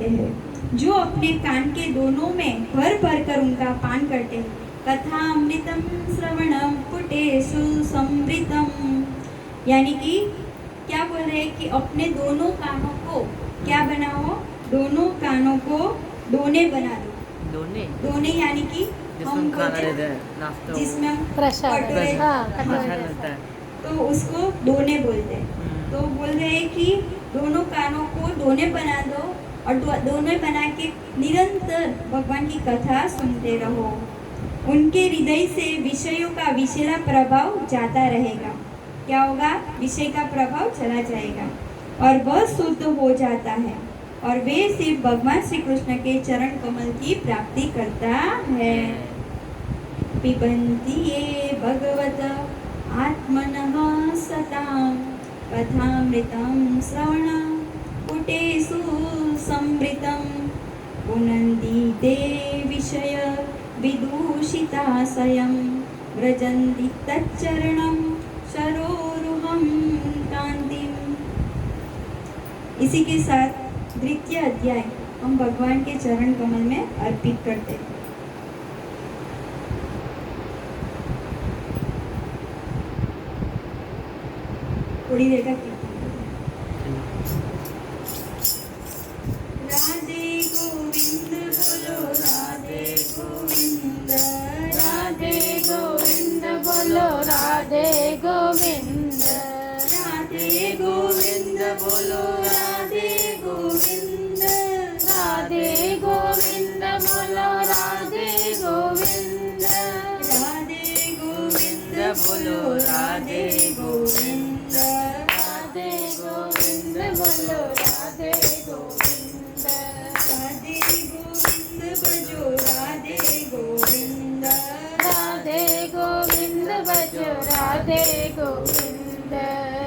कहते हैं, जो अपने कान के दोनों में भर भर कर उनका पान करते हैं। कथा अमृतम श्रवणम पुटेषु समृतम, यानी कि क्या बोल रहे हैं कि अपने दोनों कानों को क्या बनाओ, दोनों कानों को दोने बना दो। दोने यानी कि हम जिसमें हम कटोरे मिलता है तो उसको दोने बोलते हैं। तो बोल रहे हैं कि दोनों कानों को दोने बना दो और दोने बना के निरंतर भगवान की कथा सुनते रहो। उनके हृदय से विषयों का विषैला प्रभाव जाता रहेगा। क्या होगा? विषय का प्रभाव चला जाएगा और वह शुद्ध हो जाता है और वे सिर्फ भगवान श्री कृष्ण के चरण कमल की प्राप्ति करता है। पिबन्ति ये भगवत आत्मनः सतां कथामृतं श्रवणं पुटेषु समृतं पुनन्ति ते विषय विदूषिताशयं व्रजन्ति तच्चरणं सरोरुहं कान्तिम्। इसी के साथ द्वितीय अध्याय हम भगवान के चरण कमल में अर्पित करते हैं। थोड़ी देर का राधे गोविंद बोलो, राधे गोविंद, राधे गोविंद बोलो, राधे गोविंद, राधे गोविंद बोलो, राधे गोविंद, राधे गोविंद बोलो, राधे गोविंद, राधे गोविंद बोलो, राधे गोविंद, राधे गोविंद बोलो, राधे गोविंद, राधे गोविंद बजो, राधे गोविंद, राधे गोविंद बजो, राधे गोविंद,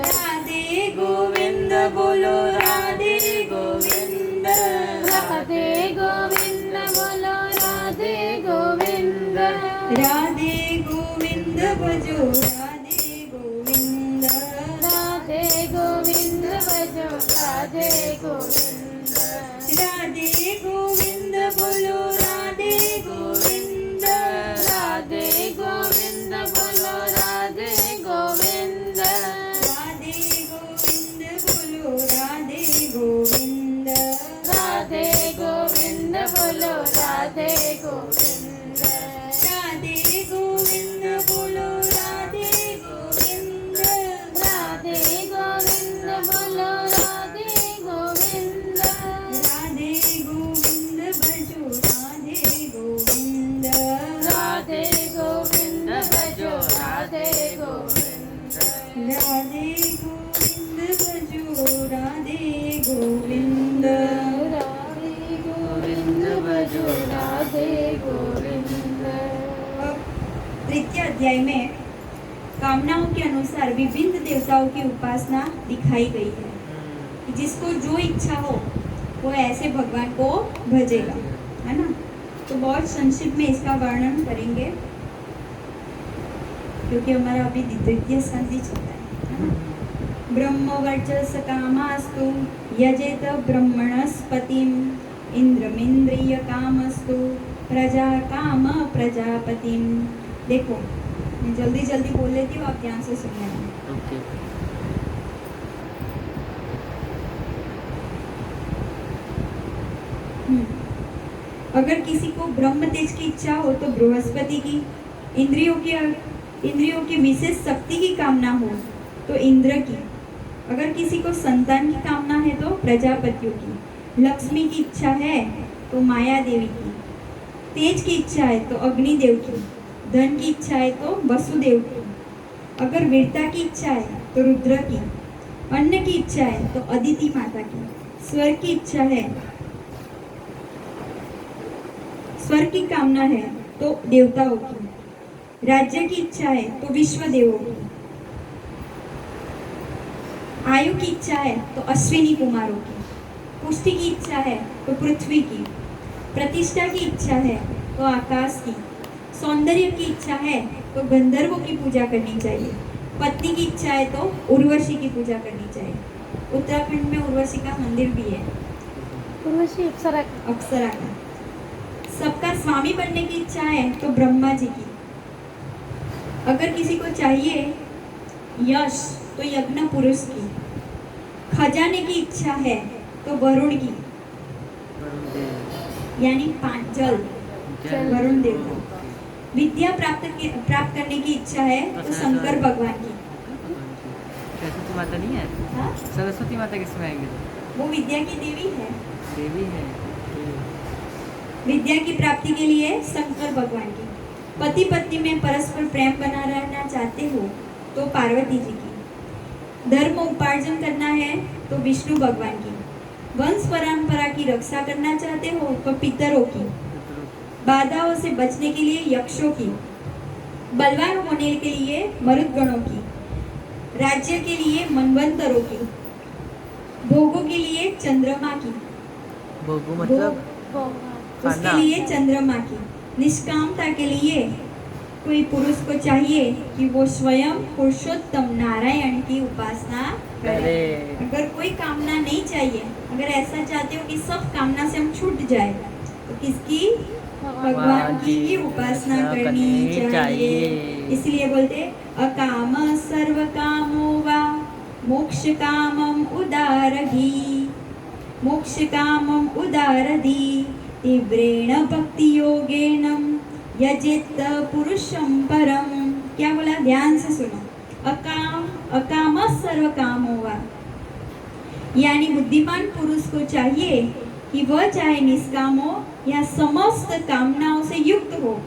राधे गोविंद बोलो, राधे गोविंद, राधे गोविंद बोलो, राधे गोविंद, राधे गोविंद बजो, राधे गोविंद, राधे गोविंद बजो, राधे गोविंद, राधे गोविंद बोलो, राधे गोविंद, राधे गोविंद बोलो, राधे गोविंद, राधे गोविंद बोलो, राधे गोविंद, राधे गोविंद बोलो, राधे गोविंद, राधे गोविंद बोलो, राधे गोविंद, राधे गोविंद बोलो, राधे गोविंद, राधे गोविंद बजो, राधे गोविंद, राधे गोविंद बजो, राधे गोविंद, राधे गोविंद बजो, राधे गोविंद। राधे गोविंद बजो, राधे गोविंद। अब तृतीय अध्याय में कामनाओं के अनुसार विभिन्न देवताओं की उपासना दिखाई गई है कि जिसको जो इच्छा हो वो ऐसे भगवान को भजेगा, है ना। तो बहुत संक्षिप्त में इसका वर्णन करेंगे क्योंकि हमारा अभी द्वितीय संधि चलता है ना। ब्रह्मवर्चस कामास्तु यजेत ब्रह्मणस्पतिम इंद्रमिंद्रिय कामस्तु प्रजा काम प्रजापतिम। देखो मैं जल्दी जल्दी बोल लेती हूँ, आप ध्यान से सुनना। अगर किसी को ब्रह्म तेज की इच्छा हो तो बृहस्पति की, इंद्रियों की विशेष शक्ति की कामना हो तो इंद्र की, अगर किसी को संतान की कामना है तो प्रजापतियों की, लक्ष्मी की इच्छा है तो माया देवी की, तेज की इच्छा है तो अग्निदेव की, धन की इच्छा है तो वसुदेव की, अगर वीरता की इच्छा है तो रुद्र की, अन्न की इच्छा है तो अदिति माता की, स्वर्ग की इच्छा है, स्वर्ग की कामना है तो देवताओं की, राज्य की इच्छा है तो विश्व देवों की, आयु की इच्छा है तो अश्विनी कुमारों की, पुष्टि की इच्छा है तो पृथ्वी की, प्रतिष्ठा की इच्छा है तो आकाश की, सौंदर्य की इच्छा है तो गंधर्वों की पूजा करनी चाहिए, पत्नी की इच्छा है तो उर्वशी की पूजा करनी चाहिए। उत्तराखंड में उर्वशी का मंदिर भी है, उर्वशी अप्सरा अप्सरा का। सबका स्वामी बनने की इच्छा है तो ब्रह्मा जी की। अगर किसी को चाहिए यश तो यज्ञ पुरुष की। खजाने की इच्छा है तो वरुण की, यानी पांच जल वरुण देवता। विद्या प्राप्त करने की इच्छा है तो शंकर भगवान की। सरस्वती माता नहीं है? हाँ? सरस्वती माता किसमें आएंगे? वो विद्या की देवी है। देवी है। विद्या की प्राप्ति के लिए शंकर भगवान की। पति पत्नी में परस्पर प्रेम बना रहना चाहते हो तो पार्वती जी की। धर्म उपार्जन करना है तो विष्णु भगवान की। वंश परंपरा की रक्षा करना चाहते हो तो पितरों की। बाधाओं से बचने के लिए यक्षों की। बलवान होने के लिए मरुदगणों की। राज्य के लिए मनवंतरों की। भोगों के लिए चंद्रमा की। भोगू मतलब उसके लिए चंद्रमा की। निष्कामता के लिए कोई पुरुष को चाहिए कि वो स्वयं पुरुषोत्तम नारायण की उपासना करे। अगर कोई कामना नहीं चाहिए, अगर ऐसा चाहते हो कि सब कामना से हम छूट जाए, तो किसकी? भगवान की ही उपासना करनी चाहिए। इसलिए बोलते अकाम सर्व कामो वा मोक्ष कामम उदारधी। मोक्ष कामम उदारधी तीव्रेण भक्ति योगेन यजेत पुरुषं परम। क्या बोला? ध्यान से सुनो। अकाम सर्व कामो वा, यानी बुद्धिमान पुरुष को चाहिए कि वह चाहे निष्काम हो या समस्त कामनाओं से युक्त हो,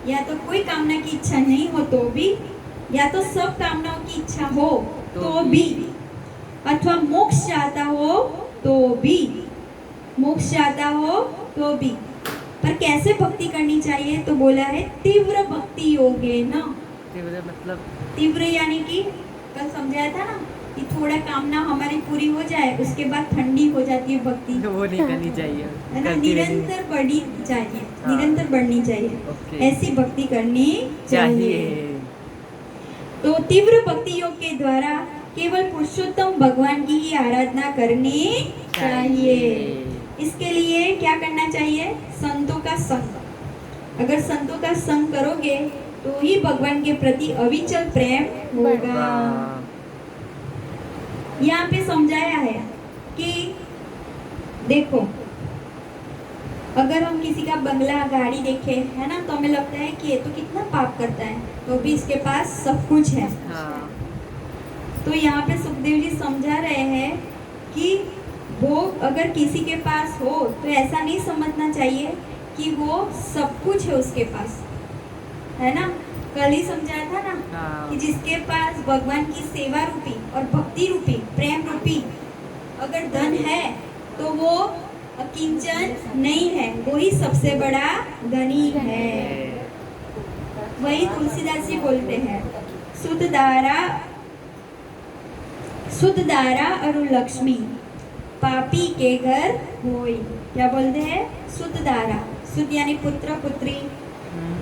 या तो कोई कामना की इच्छा नहीं हो तो भी, या तो सब कामनाओं की इच्छा हो तो भी, अथवा मोक्ष चाहता हो तो भी। मोक्ष चाहता हो तो भी। पर कैसे भक्ति करनी चाहिए? तो बोला है तीव्र भक्ति योगेन। तीव्र मतलब? तीव्र यानी कि कल समझाया था ना कि थोड़ा कामना हमारी पूरी हो जाए, उसके बाद ठंडी हो जाती है भक्ति। वो नहीं करनी चाहिए, है ना? निरंतर बढ़नी चाहिए, हाँ। निरंतर बढ़नी चाहिए। ओके। ऐसी भक्ति करनी चाहिए। तो तीव्र भक्ति योग के द्वारा केवल पुरुषोत्तम भगवान की ही आराधना करनी चाहिए। इसके लिए क्या करना चाहिए? संतों का संग। अगर संतों का संग करोगे तो ही भगवान के प्रति अविचल प्रेम होगा। यहाँ पे समझाया है कि देखो, अगर हम किसी का बंगला गाड़ी देखे, है ना, तो हमें लगता है कि ये तो कितना पाप करता है, तो भी इसके पास सब कुछ है। हाँ। तो यहाँ पे सुखदेव जी समझा रहे हैं कि वो अगर किसी के पास हो तो ऐसा नहीं समझना चाहिए कि वो सब कुछ है उसके पास, है ना। कल ही समझाया था ना हाँ। कि जिसके पास भगवान की सेवा रूपी और भक्ति रूपी प्रेम रूपी अगर धन है तो वो किंचन नहीं है, वो ही सबसे बड़ा धनी है। वही तुलसीदास जी बोलते हैं, शुद्ध दारा और लक्ष्मी पापी के घर होई। क्या बोलते हैं? शुद्ध दारा, शुद्ध यानी पुत्र पुत्री,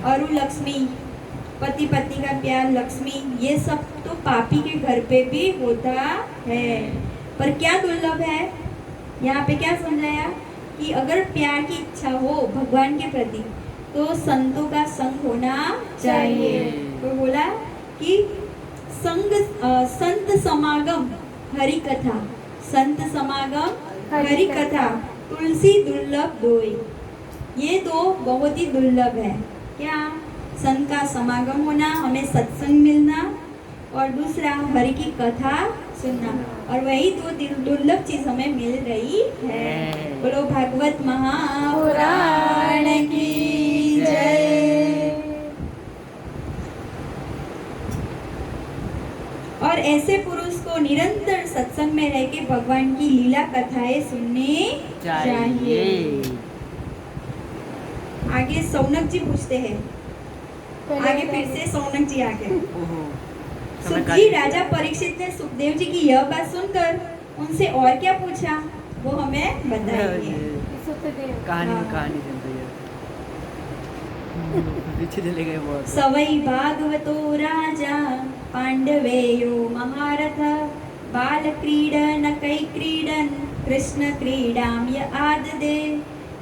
और लक्ष्मी पति पत्नी का प्यार, लक्ष्मी, ये सब तो पापी के घर पे भी होता है। पर क्या दुर्लभ है? यहाँ पे क्या समझाया कि अगर प्यार की इच्छा हो भगवान के प्रति तो संतों का संग होना चाहिए। तो बोला कि संत समागम हरि कथा, संत समागम हरि कथा तुलसी दुर्लभ दोई। ये दो बहुत ही दुर्लभ है। क्या? संत का समागम होना, हमें सत्संग मिलना, और दूसरा हरि की कथा सुनना। और वही दो दुर्लभ चीज हमें मिल रही है। बोलो भागवत महापुराण की जय। और ऐसे पुरुष को निरंतर सत्संग में रह के भगवान की लीला कथाएं सुननी चाहिए। आगे सौनक जी पूछते हैं, आगे फिर से सौनक जी आगे। सुख जी, राजा परीक्षित ने सुखदेव जी की यह बात सुनकर उनसे और क्या पूछा वो हमें बताइए। कहानी चल रही है। पीछे चले गए बहुत। सवै भागवतो राजा पांडवेयो महारथ बाल क्रीडन कै क्रीडन कृष्ण क्रीडाम य आददे।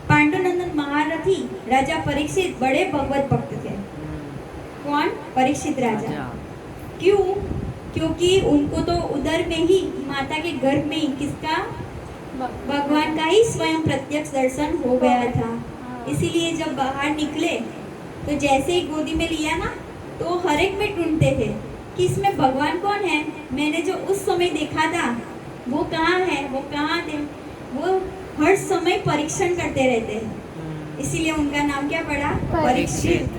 पांडुनंदन महारथी राजा परीक्षित बड़े भगवत भक्त थे। कौन? परीक्षित राजा। क्यों? क्योंकि उनको तो उदर में ही, माता के गर्भ में ही किसका? भगवान का ही स्वयं प्रत्यक्ष दर्शन हो गया था। इसीलिए जब बाहर निकले तो जैसे ही गोदी में लिया ना, तो हर एक में ढूंढते थे कि इसमें भगवान कौन है। मैंने जो उस समय देखा था वो कहाँ है, वो कहाँ थे। वो हर समय परीक्षण करते रहते हैं, इसीलिए उनका नाम क्या पड़ा? परीक्षित।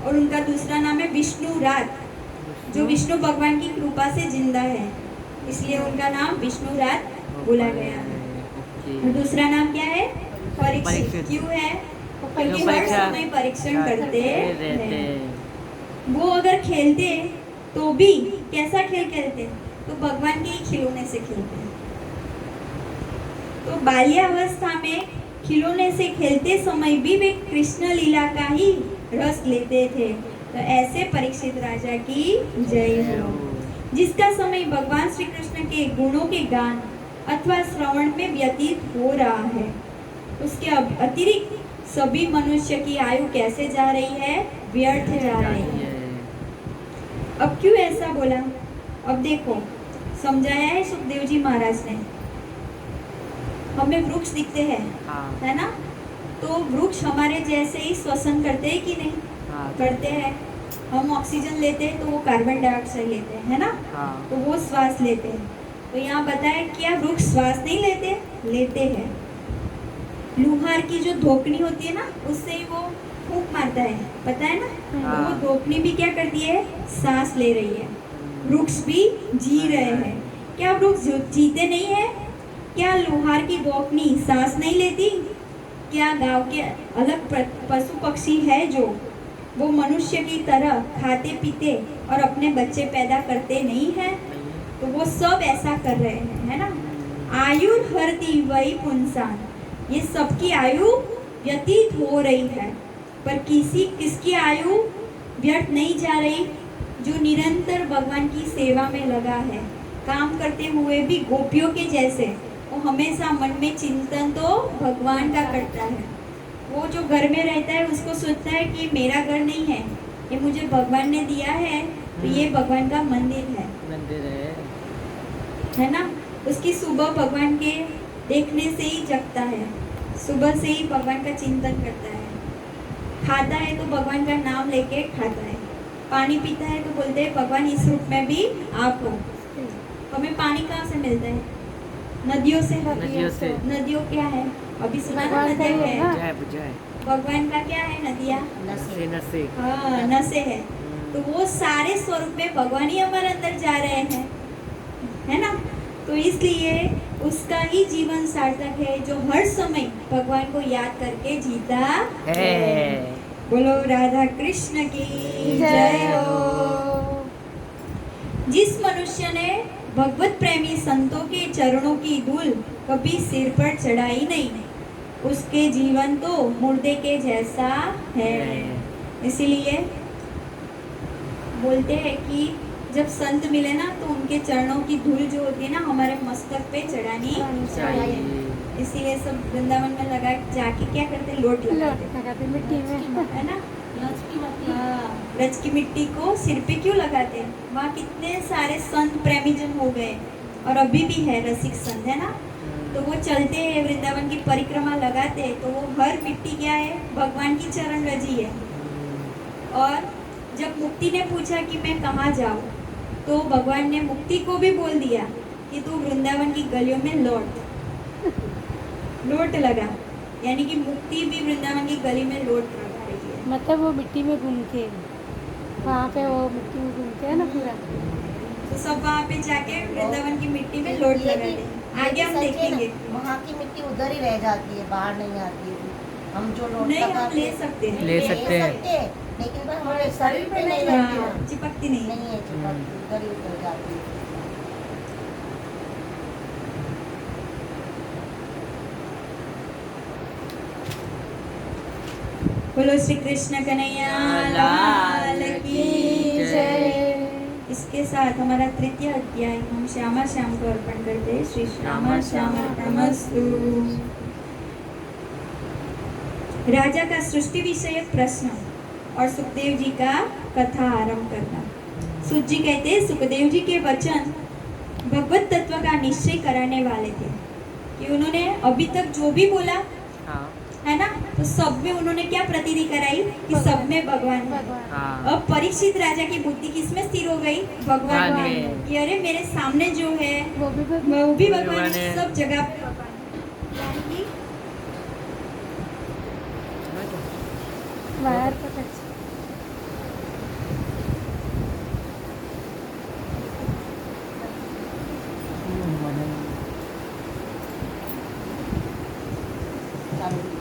और उनका दूसरा नाम है विष्णु रात, जो विष्णु भगवान की कृपा से जिंदा है, इसलिए उनका नाम विष्णु रात बोला गया है। और दूसरा नाम क्या है? परीक्षित। क्यों है? क्योंकि हर समय परीक्षण करते हैं। वो अगर खेलते तो भी कैसा खेल खेलते? तो भगवान के ही खिलौने से खेलते हैं। तो बाल्यावस्था में खिलौने से खेलते समय भी वे कृष्ण लीला का ही रस लेते थे। तो ऐसे परीक्षित राजा की जय हो, जिसका समय भगवान श्री कृष्ण के गुणों के गान अथवा श्रवण में व्यतीत हो रहा है। उसके अतिरिक्त सभी मनुष्य की आयु कैसे जा रही है? व्यर्थ जा रही है। अब क्यों ऐसा बोला? अब देखो, समझाया है सुखदेव जी महाराज ने। हमें वृक्ष दिखते हैं, है ना? तो वृक्ष हमारे जैसे ही श्वसन करते हैं कि नहीं? करते हैं। हम ऑक्सीजन लेते हैं तो वो कार्बन डाइऑक्साइड लेते हैं, है ना? तो वो श्वास लेते हैं। तो यहाँ बताया क्या वृक्ष श्वास नहीं लेते? लेते हैं। लुहार की जो धोकनी होती है ना, उससे ही वो फूंक मारता है, पता है ना? तो वो धोकनी भी क्या करती है? सांस ले रही है। वृक्ष भी जी रहे हैं। क्या वृक्ष जीते नहीं है? क्या लोहार की धोकनी सांस नहीं लेती? क्या गांव के अलग पशु पक्षी है जो वो मनुष्य की तरह खाते पीते और अपने बच्चे पैदा करते नहीं है? तो वो सब ऐसा कर रहे हैं, है ना? आयु हरती वही पुंसान, ये सबकी आयु व्यतीत हो रही है, पर किसकी आयु व्यर्थ नहीं जा रही? जो निरंतर भगवान की सेवा में लगा है, काम करते हुए भी गोपियों के जैसे, वो हमेशा मन में चिंतन तो भगवान का करता है। वो जो घर में रहता है उसको सोचता है कि मेरा घर नहीं है, ये मुझे भगवान ने दिया है, तो ये भगवान का मंदिर है ना? उसकी सुबह भगवान के देखने से ही जगता है, सुबह से ही भगवान का चिंतन करता है। खाता है तो भगवान का नाम लेके खाता है। पानी पीता है तो बोलते हैं भगवान इस रूप में भी आप हो। हमें पानी कहाँ से मिलता है? नदियों से। नदियों क्या है? अभी सुना ना, नदियाँ है। भगवान का क्या है? नदियाँ, हाँ, नसें है। तो वो सारे स्वरूप में भगवान ही हमारे अंदर जा रहे हैं, है ना? तो इसलिए उसका ही जीवन सार्थक है जो हर समय भगवान को याद करके जीता है। बोलो राधा कृष्ण की जय हो। जिस मनुष्य ने भगवत प्रेमी संतों के चरणों की धूल कभी सिर पर चढ़ाई नहीं, उसके जीवन तो मुर्दे के जैसा है। इसीलिए बोलते हैं कि जब संत मिले ना तो उनके चरणों की धूल जो होती है ना, हमारे मस्तक पे चढ़ानी चाहिए। इसीलिए सब वृंदावन में लगा जाके क्या करते? लोट लगाते मिट्टी में, है ना? रज की मिट्टी को सिर पे क्यों लगाते? वहाँ कितने सारे संत प्रेमी जन हो गए, और अभी भी है रसिक संत, है ना? तो वो चलते हैं वृंदावन की परिक्रमा लगाते हैं, तो वो हर मिट्टी क्या है? भगवान की चरण रजी है। और जब मुक्ति ने पूछा कि मैं कहाँ जाऊँ, तो भगवान ने मुक्ति को भी बोल दिया कि तू वृंदावन की गलियों में लोट लगा, यानी कि मुक्ति भी वृंदावन की गली में लोट लगा रही है। मतलब वो मिट्टी में घूमते, वहाँ पे वो मिट्टी में घूमते हैं ना पूरा, तो सब वहाँ पे जाके वृंदावन की मिट्टी में लोट लगाते हैं। आगे हम देखेंगे, वहाँ की मिट्टी उधर ही रह जाती है, बाहर नहीं आती है। हम जो लोट नहीं, हम ले सकते हैं, लेकिन हमारे शरीर पे नहीं लगती है, चिपकती नहीं है, चिपकती उधर ही उतर जाती है। बोलो श्री कृष्ण कन्हैया लाल की जय। इसके के साथ हमारा तृतीय अध्याय हम श्यामा श्याम को अर्पण करते हैं। श्री श्यामा श्याम नमस्तु। राजा का सृष्टि विषयक प्रश्न और सुखदेव जी का कथा आरंभ करना। सूत जी कहते हैं सुखदेव जी के वचन भगवत तत्व का निश्चय कराने वाले थे कि उन्होंने अभी तक जो भी बोला हाँ है ना, तो सब में उन्होंने क्या प्रतीति कराई कि सब में भगवान है। हाँ अब परीक्षित राजा की बुद्धि किसमें स्थिर हो गई? भगवान भगवान में। में। कि अरे मेरे सामने जो है वो भी वो भी भगवान भगवान है, है। सब जगह पे भगवान है। यानी कि वायर पकड़ चालू है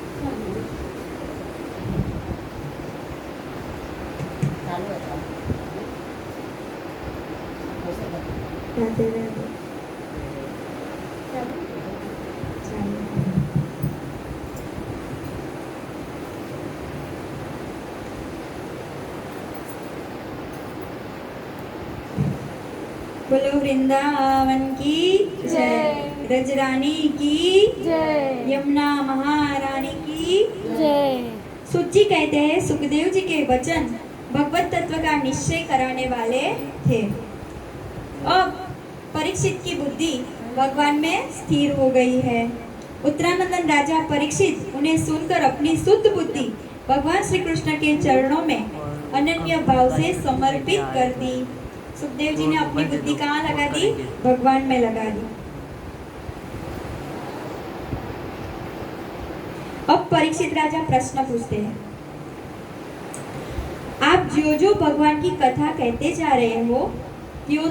राधे राधे। चालू। बोलो वृंदावन की जय, रजरानी की जय यमुना महारानी की। जय। सूत जी कहते हैं सुखदेव जी के वचन भगवत तत्व का निश्चय कराने वाले थे। अब परीक्षित की बुद्धि भगवान में स्थिर हो गई है। उत्तरानंदन राजा परीक्षित उन्हें सुनकर अपनी शुद्ध बुद्धि भगवान श्री कृष्ण के चरणों में अनन्य भाव से समर्पित कर दी। सुखदेव जी ने अपनी बुद्धि कहाँ लगा दी? भगवान में लगा दी। अब परीक्षित राजा प्रश्न पूछते हैं, आप जो जो भगवान की कथा कहते जा रहे हो, क्यों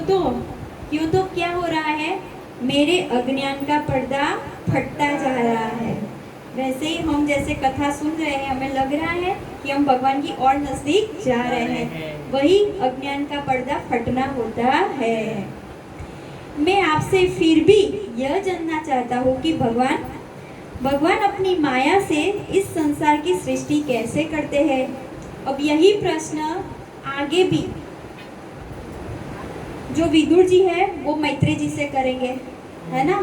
तो क्या हो रहा है? मेरे अज्ञान का पर्दा फटता जा रहा है। वैसे ही हम जैसे कथा सुन रहे हैं, हमें लग रहा है कि हम भगवान की और नजदीक जा रहे हैं, वही अज्ञान का पर्दा फटना होता है। मैं आपसे फिर भी यह जानना चाहता हूँ कि भगवान अपनी माया से इस संसार की सृष्टि कैसे करते हैं? अब यही प्रश्न आगे भी जो विदुर जी है वो मैत्रेय जी से करेंगे, है ना?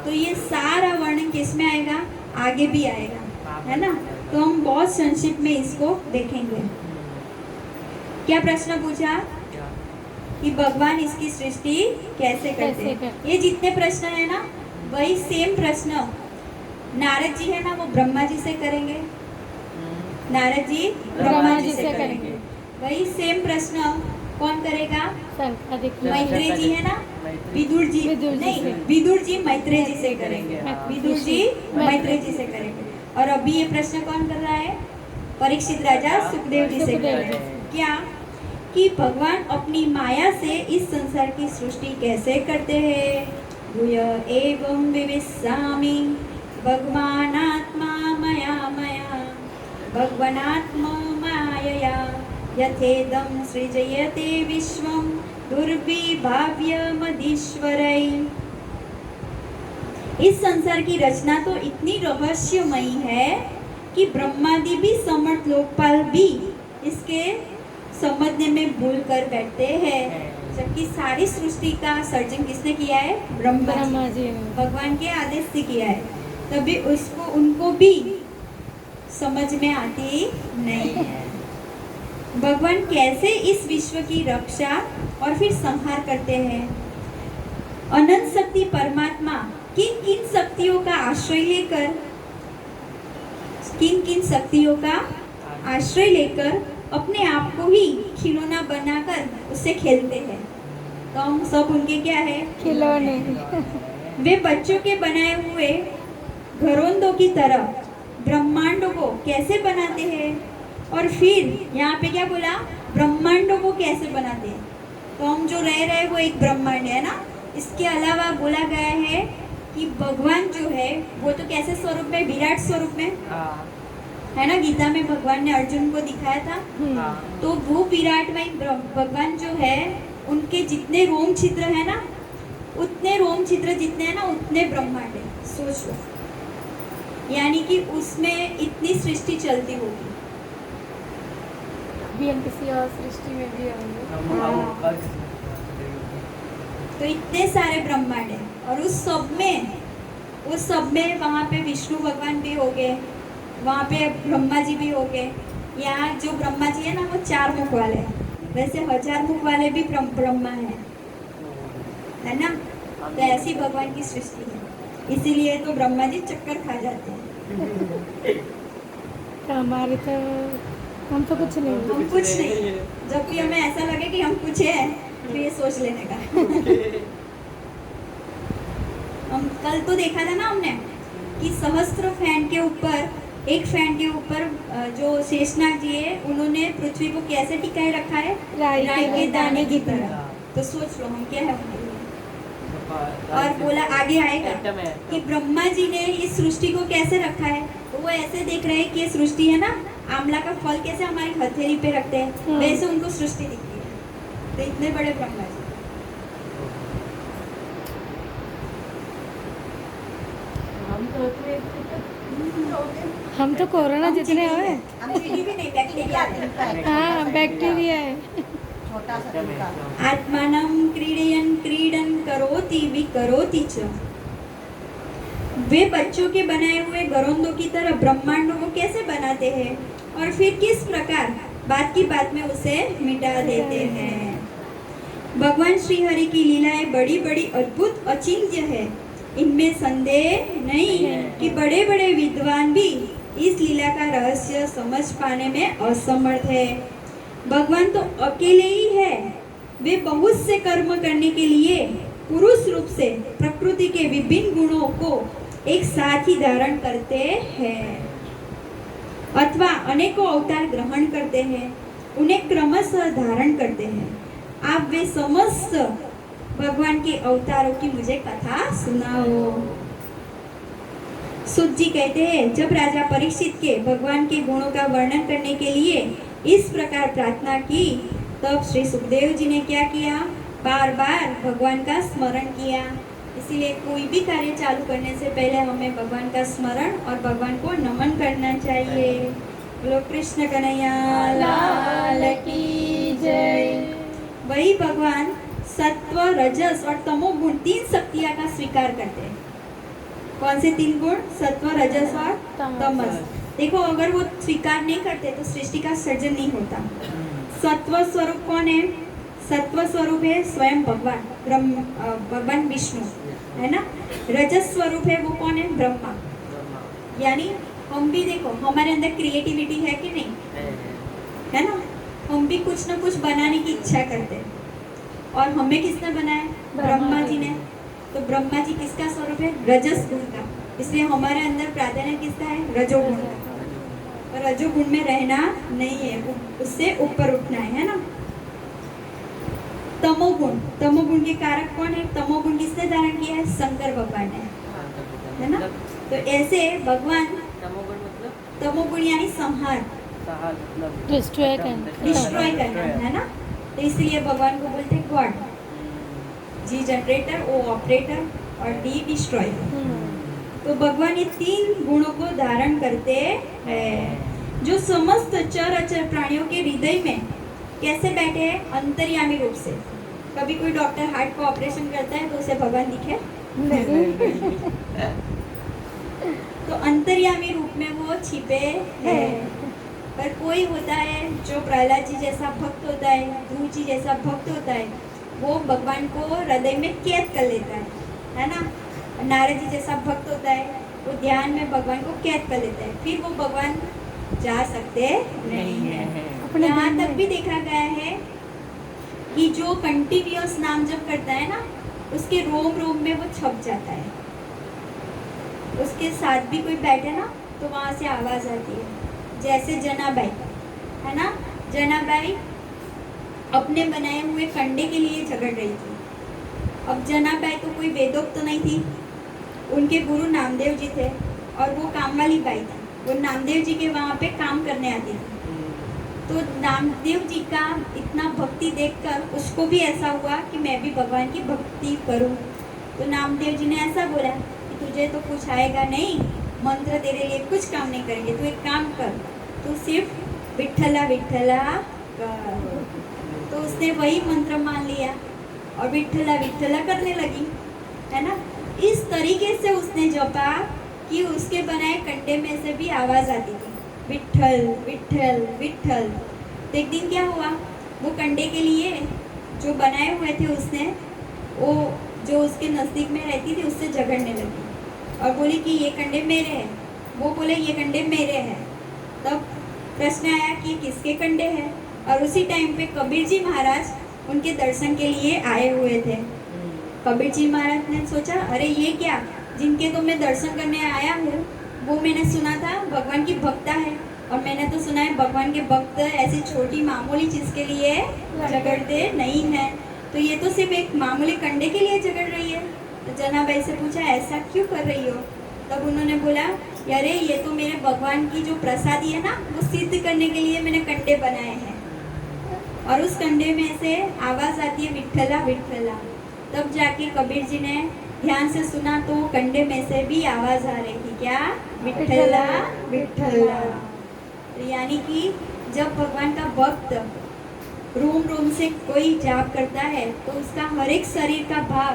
तो ये सारा वर्णन किसमें आएगा? आगे भी आएगा, है ना? तो हम बहुत संक्षिप्त में इसको देखेंगे। क्या प्रश्न पूछा कि भगवान इसकी सृष्टि कैसे करते हैं? ये जितने प्रश्न है ना, वही सेम प्रश्न नारद जी है ना, वो ब्रह्मा जी से करेंगे। नारद जी ब्रह्मा जी से करेंगे। वही सेम प्रश्न कौन करेगा? मैत्रेय जी है ना, विदुर जी नहीं, विदुर जी मैत्रेय जी से करेंगे। विदुर जी मैत्रेय जी से करेंगे। और अभी ये प्रश्न कौन कर रहा है? परीक्षित राजा सुखदेव जी से कर रहे हैं। क्या कि भगवान अपनी माया से इस संसार की सृष्टि कैसे करते हैं? भूय एवं विविस्सामि भगवानात्मा मया भगवनात्मा मायया यथेदं सृजयते विश्वं दुर्विभाव्यमधीश्वरै। इस संसार की रचना तो इतनी रहस्यमयी है कि ब्रह्मादि भी समर्थ लोकपाल भी इसके समझने में भूल कर बैठते हैं, जबकि सारी सृष्टि का सर्जन किसने किया है? ब्रह्मा जी। भगवान के आदेश से किया है, तभी उसको उनको भी समझ में आती नहीं है। भगवान कैसे इस विश्व की रक्षा और फिर संहार करते हैं? अनंत शक्ति परमात्मा किन किन शक्तियों का आश्रय लेकर अपने आप को ही खिलौना बनाकर उससे खेलते हैं। तो हम सब उनके क्या है? खिलौने। वे बच्चों के बनाए हुए घरोंदों की तरह ब्रह्मांडों को कैसे बनाते हैं? और फिर यहाँ पे क्या बोला? ब्रह्मांडों को कैसे बनाते हैं? तो हम जो रह रहे हैं वो एक ब्रह्मांड है ना। इसके अलावा बोला गया है कि भगवान जो है वो तो कैसे स्वरूप में? विराट स्वरूप में, है ना? गीता में भगवान ने अर्जुन को दिखाया था। तो वो विराटमय भगवान जो है, उनके जितने रोम छिद्र है ना, उतने रोम छिद्र जितने हैं ना, उतने ब्रह्मांड है। सोच लो, यानी कि उसमें इतनी सृष्टि चलती होगी। भी हम किसी और सृष्टि में भी होंगे। तो इतने सारे ब्रह्मांड है और उस सब में वहाँ पे विष्णु भगवान भी हो गए, वहाँ पे ब्रह्मा जी भी हो गए। यहाँ जो ब्रह्मा जी है ना वो 4 मुख वाले हैं, वैसे 1000 मुख वाले भी ब्रह्मा है ना। तो ऐसी भगवान की सृष्टि है, इसीलिए तो ब्रह्मा जी चक्कर खा जाते हैं। हमारे तो हम तो कुछ नहीं हम कुछ नहीं, जब भी हमें ऐसा लगे कि हम कुछ है तो ये सोच लेने का। हम कल तो देखा था ना हमने कि सहस्त्र फैन के ऊपर, एक फैन के ऊपर जो शेषनाग जी है उन्होंने पृथ्वी को कैसे टिकाए रखा है, राई के दाने की तरह। तो सोच लो हम क्या है उनके लिए। और बोला आगे आएगा कि ब्रह्मा जी ने इस सृष्टि को कैसे रखा है, तो वो ऐसे देख रहे हैं कि ये सृष्टि है ना, आंवला का फल कैसे हमारी हथेली पे रखते हैं वैसे उनको सृष्टि दिखती है। तो इतने बड़े ब्रह्मा जी। हम तो कोरोना जितने हुए। हम चीनी भी नहीं, बैक्टीरिया है। हाँ बैक्टीरिया है। छोटा सा तिनका। आत्मानं क्रीडयन् क्रीडन करोति विकरोति च। वे बच्चों के बनाए हुए घरौंदों की तरह ब्रह्मांडों को कैसे बनाते हैं और फिर किस प्रकार बात की बात में उसे मिटा देते हैं। भगवान श्री हरि की लीलाएं बड़ी बड़ी अद्भुत अचिंत्य है, इनमें संदेह नहीं कि बड़े बड़े विद्वान भी इस लीला का रहस्य समझ पाने में असमर्थ है। भगवान तो अकेले ही है, वे बहुत से कर्म करने के लिए पुरुष रूप से प्रकृति के विभिन्न गुणों को एक साथ ही धारण करते हैं अथवा अनेकों अवतार ग्रहण करते हैं, उन्हें क्रमशः धारण करते हैं। आप वे समस्त भगवान के अवतारों की मुझे कथा सुनाओ। सुत जी कहते हैं, जब राजा परीक्षित के भगवान के गुणों का वर्णन करने के लिए इस प्रकार प्रार्थना की, तब श्री सुखदेव जी ने क्या किया, बार बार भगवान का स्मरण किया। इसीलिए कोई भी कार्य चालू करने से पहले हमें भगवान का स्मरण और भगवान को नमन करना चाहिए। बोलो कृष्ण कन्हैया लाल की जय। वही भगवान सत्व, रजस और तमोगुण 3 शक्तियां का स्वीकार करते हैं। कौन से 3 गुण? सत्व, रजस और तमस। देखो अगर वो स्वीकार नहीं करते तो सृष्टि का सर्जन नहीं होता। सत्व स्वरूप कौन है? सत्व स्वरूप है स्वयं भगवान, भगवान विष्णु, है ना। रजस स्वरूप है वो कौन है? ब्रह्मा। यानी हम भी देखो हमारे अंदर क्रिएटिविटी है कि नहीं, है ना। हम भी कुछ ना कुछ बनाने की इच्छा करते हैं और हमें किसने बनाया? ब्रह्मा जी ने। तो ब्रह्मा जी किसका स्वरूप है? रजस गुण का। इसलिए हमारे अंदर प्राधान्य किसका है? रजोगुण का। और रजोगुण में रहना नहीं है, उससे ऊपर उठना है ना। तमोगुण, तमोगुण के कारक कौन है? तमोगुण किसने धारण किया है? शंकर भगवान ने, है ना। तो ऐसे भगवान तमोगुण यानी संहार, डिस्ट्रॉय करना, है ना। तो इसलिए भगवान को बोलते हैं गॉड। जी जनरेटर, ओ ऑपरेटर और डी डिस्ट्रॉयर। तो भगवान ये 3 गुणों को धारण करते हैं जो समस्त चर अचर प्राणियों के हृदय में कैसे बैठे हैं? अंतर्यामी रूप से। कभी कोई डॉक्टर हार्ट का ऑपरेशन करता है तो उसे भगवान दिखे? तो अंतर्यामी रूप में वो छिपे हैं। पर कोई होता है जो प्रहलाद जी जैसा भक्त होता है, ध्रुव जी जैसा भक्त होता है, वो भगवान को हृदय में कैद कर लेता है ना। नारद जी जैसा भक्त होता है वो ध्यान में भगवान को कैद कर लेता है, फिर वो भगवान जा सकते नहीं है। यहाँ तक भी देखा गया है कि जो कंटिन्यूअस नाम जप करता है ना, उसके रोम रोम में वो छप जाता है। उसके साथ भी कोई बैठे ना तो वहाँ से आवाज आती है। जैसे जनाबाई, है ना। जनाबाई अपने बनाए हुए कंडे के लिए झगड़ रही थी। अब जनाबाई तो कोई वेदोक्त तो नहीं थी, उनके गुरु नामदेव जी थे और वो काम वाली बाई थी। वो नामदेव जी के वहाँ पे काम करने आती थी। तो नामदेव जी का इतना भक्ति देखकर उसको भी ऐसा हुआ कि मैं भी भगवान की भक्ति करूं। तो नामदेव जी ने ऐसा बोला कि तुझे तो कुछ आएगा नहीं, मंत्र तेरे लिए कुछ काम नहीं करेंगे, तू एक काम कर, तू सिर्फ विठ्ठला विठ्ठला कर। तो उसने वही मंत्र मान लिया और विठ्ठला विठ्ठला करने लगी, है ना। इस तरीके से उसने जपा कि उसके बनाए कंडे में से भी आवाज आती थी, विठ्ठल विठ्ठल विठ्ठल। तो एक दिन क्या हुआ, वो कंडे के लिए जो बनाए हुए थे उसने, वो जो उसके नज़दीक में रहती थी उससे झगड़ने लगी और बोली कि ये कंडे मेरे हैं, वो बोले ये कंडे मेरे हैं। तब प्रश्न आया कि किसके कंडे हैं, और उसी टाइम पे कबीर जी महाराज उनके दर्शन के लिए आए हुए थे। कबीर जी महाराज ने सोचा, अरे ये क्या, जिनके तो मैं दर्शन करने आया हूँ वो मैंने सुना था भगवान की भक्ता है, और मैंने तो सुना है भगवान के भक्त ऐसी छोटी मामूली चीज़ के लिए झगड़ते नहीं हैं, तो ये तो सिर्फ एक मामूली कंडे के लिए झगड़ रही है। तो जनाबाई से पूछा, ऐसा क्यों कर रही हो? तब उन्होंने बोला, अरे ये तो मेरे भगवान की जो प्रसादी है ना, वो सिद्ध करने के लिए मैंने कंडे बनाए हैं, और उस कंडे में से आवाज़ आती है विठ्ठला विठ्ठला। तब जाके कबीर जी ने ध्यान से सुना तो कंडे में से भी आवाज़ आ रही थी, क्या, विठ्ठला विठ्ठला। तो यानी कि जब भगवान का भक्त रोम रोम से कोई जाप करता है तो उसका हर एक शरीर का भाग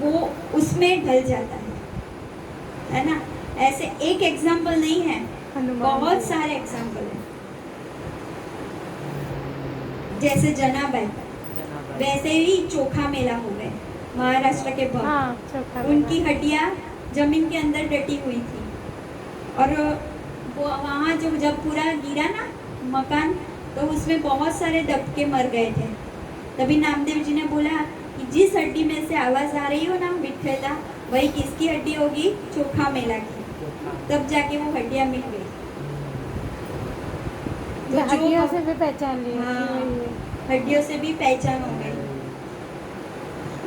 वो उसमें ढल जाता है ना। ऐसे एक एग्जाम्पल नहीं है, बहुत सारे एग्जाम्पल हैं। जैसे जनाबाई, वैसे ही चोखा मेला हो गए, महाराष्ट्र के भक्त, हाँ, चोखा उनकी हड्डियाँ जमीन के अंदर डटी हुई थी, और वो वहाँ जो जब पूरा गिरा ना मकान, तो उसमें बहुत सारे दबके मर गए थे। तभी नामदेव जी ने बोला कि जिस हड्डी में से आवाज़ आ रही हो ना विठ्ठला, वही किसकी हड्डी होगी, चोखा मेला की। तब जाके वो हड्डियाँ मिल गई। तो हड्डियों से भी पहचान ली। हाँ, हड्डियों से भी पहचान हो गई।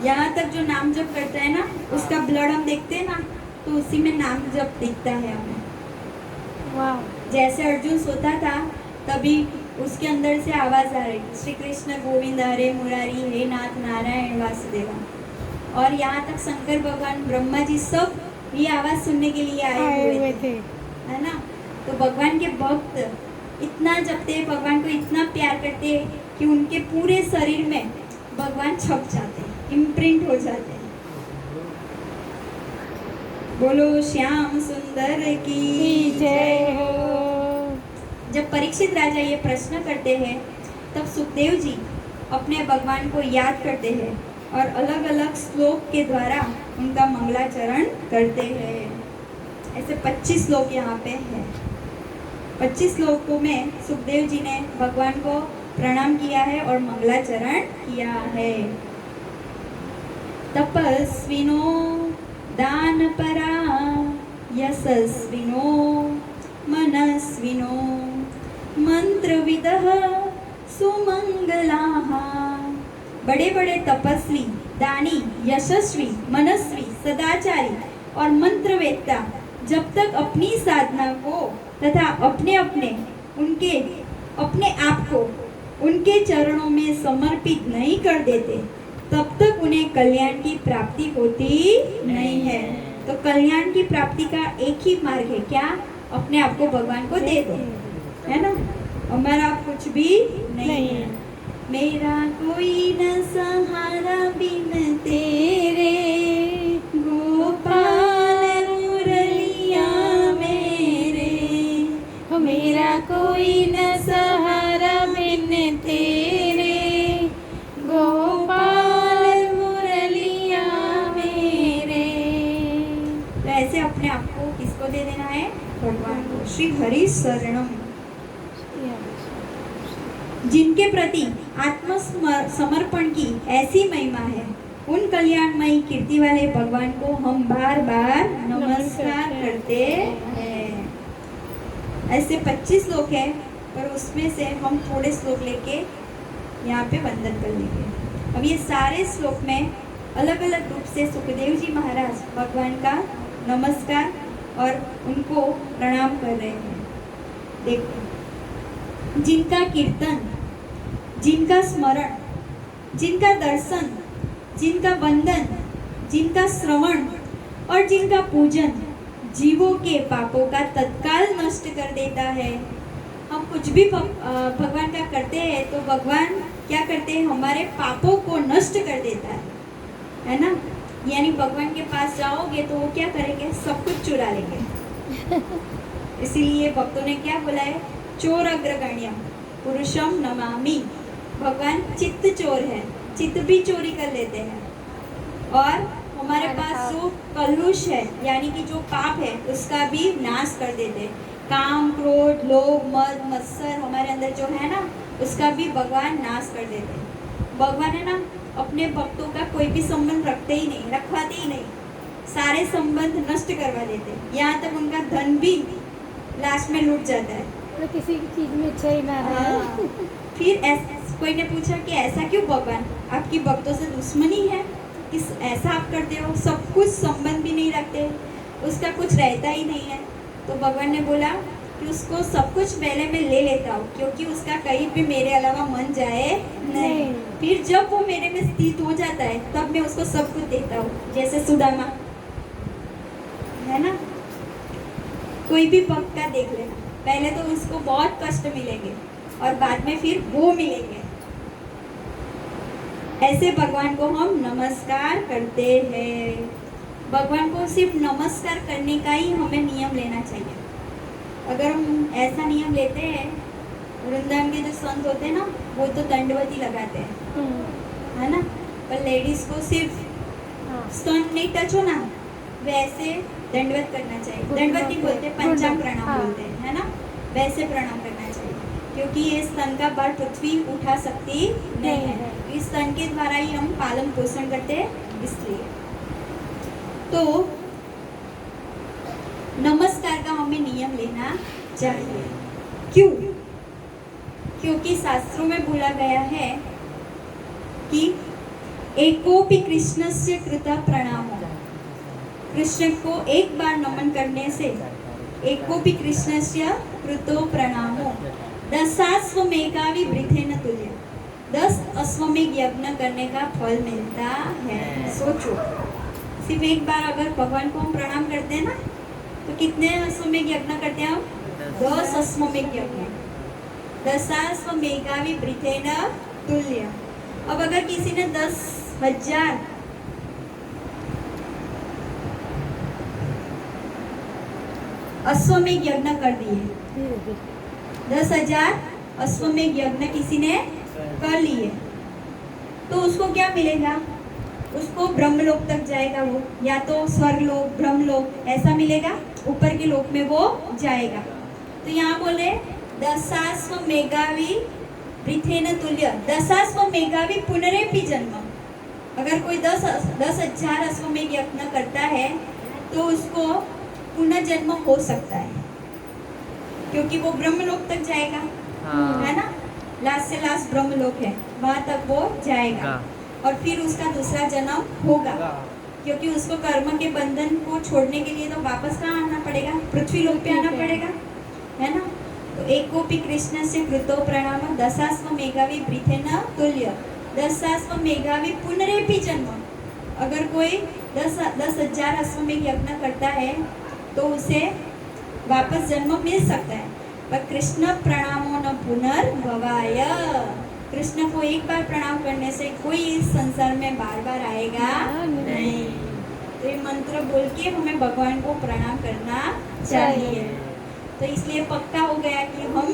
यहाँ तक जो नाम जप करता है ना, उसका ब्लड हम देखते हैं ना, तो उसी में नाम जप दिखता है हमें। वाह, जैसे अर्जुन सोता था तभी उसके अंदर से आवाज आ रही, श्री कृष्ण गोविंद हरे मुरारी हे नाथ नारायण वासुदेवा। और यहाँ तक शंकर भगवान ब्रह्मा जी सब ये आवाज सुनने के लिए आए हुए थे, है ना। तो भगवान के भक्त इतना जपते, भगवान को इतना प्यार करते कि उनके पूरे शरीर में भगवान छप जाते, इम्प्रिंट हो जाते। बोलो श्याम सुंदर की जय हो। जब परीक्षित राजा ये प्रश्न करते हैं तब सुखदेव जी अपने भगवान को याद करते हैं और अलग अलग श्लोक के द्वारा उनका मंगलाचरण करते हैं। ऐसे 25 श्लोक यहाँ पे है। 25 श्लोकों में सुखदेव जी ने भगवान को प्रणाम किया है और मंगलाचरण किया है। तपस्विनो दानपरा यशस्विनो मनस्विनो मंत्रविदः सुमंगलाः। बड़े बड़े तपस्वी, दानी, यशस्वी, मनस्वी, सदाचारी और मंत्रवेत्ता जब तक अपनी साधना को तथा अपने आप को उनके चरणों में समर्पित नहीं कर देते, तब तक उन्हें कल्याण की प्राप्ति होती नहीं है। तो कल्याण की प्राप्ति का एक ही मार्ग है, क्या, अपने आप को भगवान को दे दो, है ना। हमारा कुछ भी नहीं है। मेरा कोई न सहारा बिन तेरे, गोपाल मुरलिया मेरे। मेरा कोई न सहारा बिन तेरे, गोपाल मुरलिया मेरे। तो ऐसे अपने आप को किसको दे देना है, भगवान को। श्री हरि शरणम। जिनके प्रति आत्मसमर्पण की ऐसी महिमा है, उन कल्याणमयी कीर्ति वाले भगवान को हम बार बार नमस्कार करते हैं। ऐसे 25 श्लोक है, पर उसमें से हम थोड़े श्लोक लेके यहाँ पे वंदन कर लेंगे। अब ये सारे श्लोक में अलग अलग रूप से सुखदेव जी महाराज भगवान का नमस्कार और उनको प्रणाम कर रहे हैं। देखो, जिनका कीर्तन, जिनका स्मरण, जिनका दर्शन, जिनका वंदन, जिनका श्रवण और जिनका पूजन जीवों के पापों का तत्काल नष्ट कर देता है। हम कुछ भी भगवान का करते हैं तो भगवान क्या करते हैं, हमारे पापों को नष्ट कर देता है ना। यानी भगवान के पास जाओगे तो वो क्या करेंगे, सब कुछ चुरा लेंगे। इसीलिए भक्तों ने क्या बोला है, चोर अग्रगण्यम पुरुषम नमामि। भगवान चित्त चोर है, चित्त भी चोरी कर लेते हैं। और हमारे पास जो कलुष है यानी कि जो पाप है उसका भी नाश कर देते हैं। काम, क्रोध, लोभ, मद, मत्सर हमारे अंदर जो है ना उसका भी भगवान नाश कर देते हैं। भगवान है ना अपने भक्तों का कोई भी संबंध रखते ही नहीं, रखवाते ही नहीं, सारे संबंध नष्ट करवा देते हैं। यहाँ तक उनका धन भी लास्ट में लूट जाता है। तो किसी की चीज में इच्छा ही ना रहे। फिर कोई ने पूछा कि ऐसा क्यों भगवान, आपकी भक्तों से दुश्मनी है, किस ऐसा आप करते हो, सब कुछ संबंध भी नहीं रखते, उसका कुछ रहता ही नहीं है। तो भगवान ने बोला कि उसको सब कुछ पहले मैं ले लेता हूँ, क्योंकि उसका कहीं भी मेरे अलावा मन जाए नहीं। फिर जब वो मेरे में स्थित हो जाता है तब मैं उसको सब कुछ देता हूँ। जैसे सुदामा है ना, कोई भी भक्त का देख लेना, पहले तो उसको बहुत कष्ट मिलेंगे और बाद में फिर वो मिलेंगे। ऐसे भगवान को हम नमस्कार करते हैं। भगवान को सिर्फ नमस्कार करने का ही हमें नियम लेना चाहिए। अगर हम ऐसा नियम लेते हैं, वृंदावन के जो संत होते हैं ना वो तो दंडवती लगाते हैं, है ना, पर लेडीज को सिर्फ स्तन नहीं टच होना, वैसे दंडवत करना चाहिए। दंडवत नहीं बोलते, पंचांग प्रणाम बोलते हैं, है ना, वैसे प्रणाम करना चाहिए। क्योंकि ये स्तन का भार पृथ्वी उठा सकती नहीं है, इस स्तन के द्वारा ही हम पालन पोषण करते हैं। इसलिए तो नमस्कार का हमें नियम लेना चाहिए। क्यों? क्योंकि शास्त्रों में बोला गया है कि एकोपि कृष्णस्य कृतः प्रणामो, कृष्ण को एक बार नमन करने से एकोपि कृष्णस्य कृतो प्रणामो दशाश्वमेधावी वृथेन तुल्य, 10 अश्वमेध यज्ञ करने का फल मिलता है। सोचो, सिर्फ एक बार अगर भगवान को हम प्रणाम करते हैं ना तो कितने अश्वमेध यज्ञ करते हैं हम? 10 अश्वमेध यज्ञ, दशाश्वमेधावी वृथेन तुल्य। अब अगर किसी ने 10,000 अश्वमेध यज्ञ कर दिए, 10,000 अश्वमेध यज्ञ किसी ने कर लिए, तो उसको क्या मिलेगा? उसको ब्रह्मलोक तक जाएगा वो, या तो स्वर्गलोक, ब्रह्मलोक ऐसा मिलेगा, ऊपर के लोक में वो जाएगा। तो यहाँ बोले दशाश्वमेधावी वृथेन तुल्य, दशाश्वमेधावी पुनरेपि जन्म। अगर कोई 10,000 अश्वमेध यज्ञ करता है तो उसको पुनर्जन्म हो सकता है, क्योंकि वो ब्रह्मलोक तक जाएगा, है ना, लास्ट से लास्ट ब्रह्मलोक है, वहां तक वो जाएगा और फिर उसका दूसरा जन्म होगा, क्योंकि उसको कर्म के बंधन को छोड़ने के लिए तो वापस कहाँ आना पड़ेगा? पृथ्वी लोक पे आना पड़ेगा, है ना। तो एकोपि कृष्ण से कृतो प्रणाम दशाश्वमेधावी वृथेन तुल्य, दशाश्वमेधावी पुनरेपि जन्म। अगर कोई 10,000 अश्वमेध यज्ञ करता है तो उसे वापस जन्म मिल सकता है, पर कृष्ण प्रणामो न पुनर्भवाय, कृष्ण को एक बार प्रणाम करने से कोई इस संसार में बार बार आएगा नहीं। तो ये मंत्र बोल के हमें भगवान को प्रणाम करना चाहिए। तो इसलिए पक्का हो गया कि हम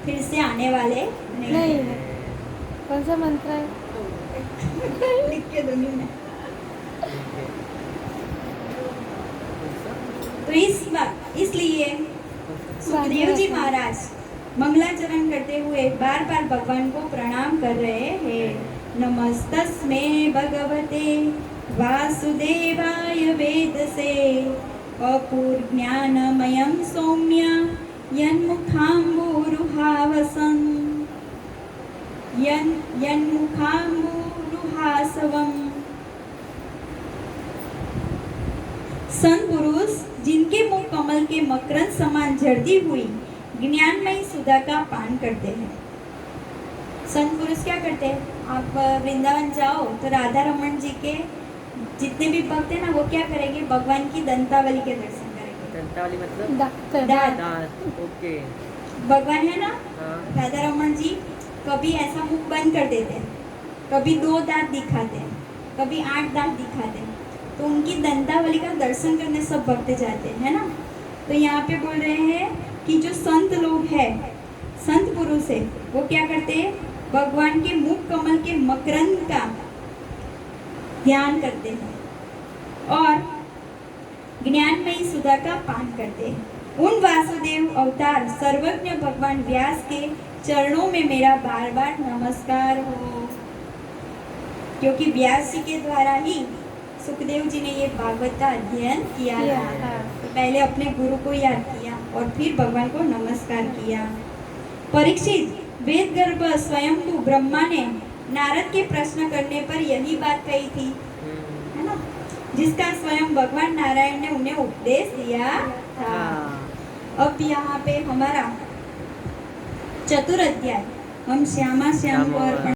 फिर से आने वाले नहीं। कौन सा मंत्र है? लिख के दूंगी मैं। तो इसलिए सुखदेव जी महाराज मंगलाचरण करते हुए बार बार भगवान को प्रणाम कर रहे हैं। नमस्तस्मै भगवते वासुदेवाय वेदसे अपूर्ज्ञानमयं सौम्य यन्मुखाम्बुरुहावसं यन्मुखाम्बुरुहासवम्। संत पुरुष जिनके मुख कमल के मकरंद समान झड़ती हुई ज्ञानमयी सुधा का पान करते हैं। संत पुरुष क्या करते हैं? आप वृंदावन जाओ तो राधा रमन जी के जितने भी भक्त हैं ना वो क्या करेंगे? भगवान की दंतावली के दर्शन करेंगे। दंतावली मतलब दांत। ओके। भगवान है ना, हाँ। राधा रमन जी कभी ऐसा मुख बंद कर देते हैं, कभी 2 दांत दिखाते हैं, कभी 8 दांत दिखाते हैं। तो उनकी दंतावली का दर्शन करने सब भक्त जाते हैं, है ना। तो यहाँ पे बोल रहे हैं कि जो संत लोग हैं, संत पुरुष है, वो क्या करते हैं, भगवान के मुख कमल के मकरंद का ध्यान करते हैं और ज्ञानमयी सुधा का पान करते हैं। उन वासुदेव अवतार सर्वज्ञ भगवान व्यास के चरणों में मेरा बार बार नमस्कार हो, क्योंकि व्यास जी के द्वारा ही सुखदेव जी ने ये भागवत का अध्ययन किया था। तो पहले अपने गुरु को याद किया और फिर भगवान को नमस्कार किया। परीक्षित, वेद गर्भ स्वयंभू ब्रह्मा ने नारद के प्रश्न करने पर यही बात कही थी, है ना, जिसका स्वयं भगवान नारायण ने उन्हें उपदेश दिया था। अब यहाँ पे हमारा चतुर अध्याय हम श्यामा श्याम को अर्पण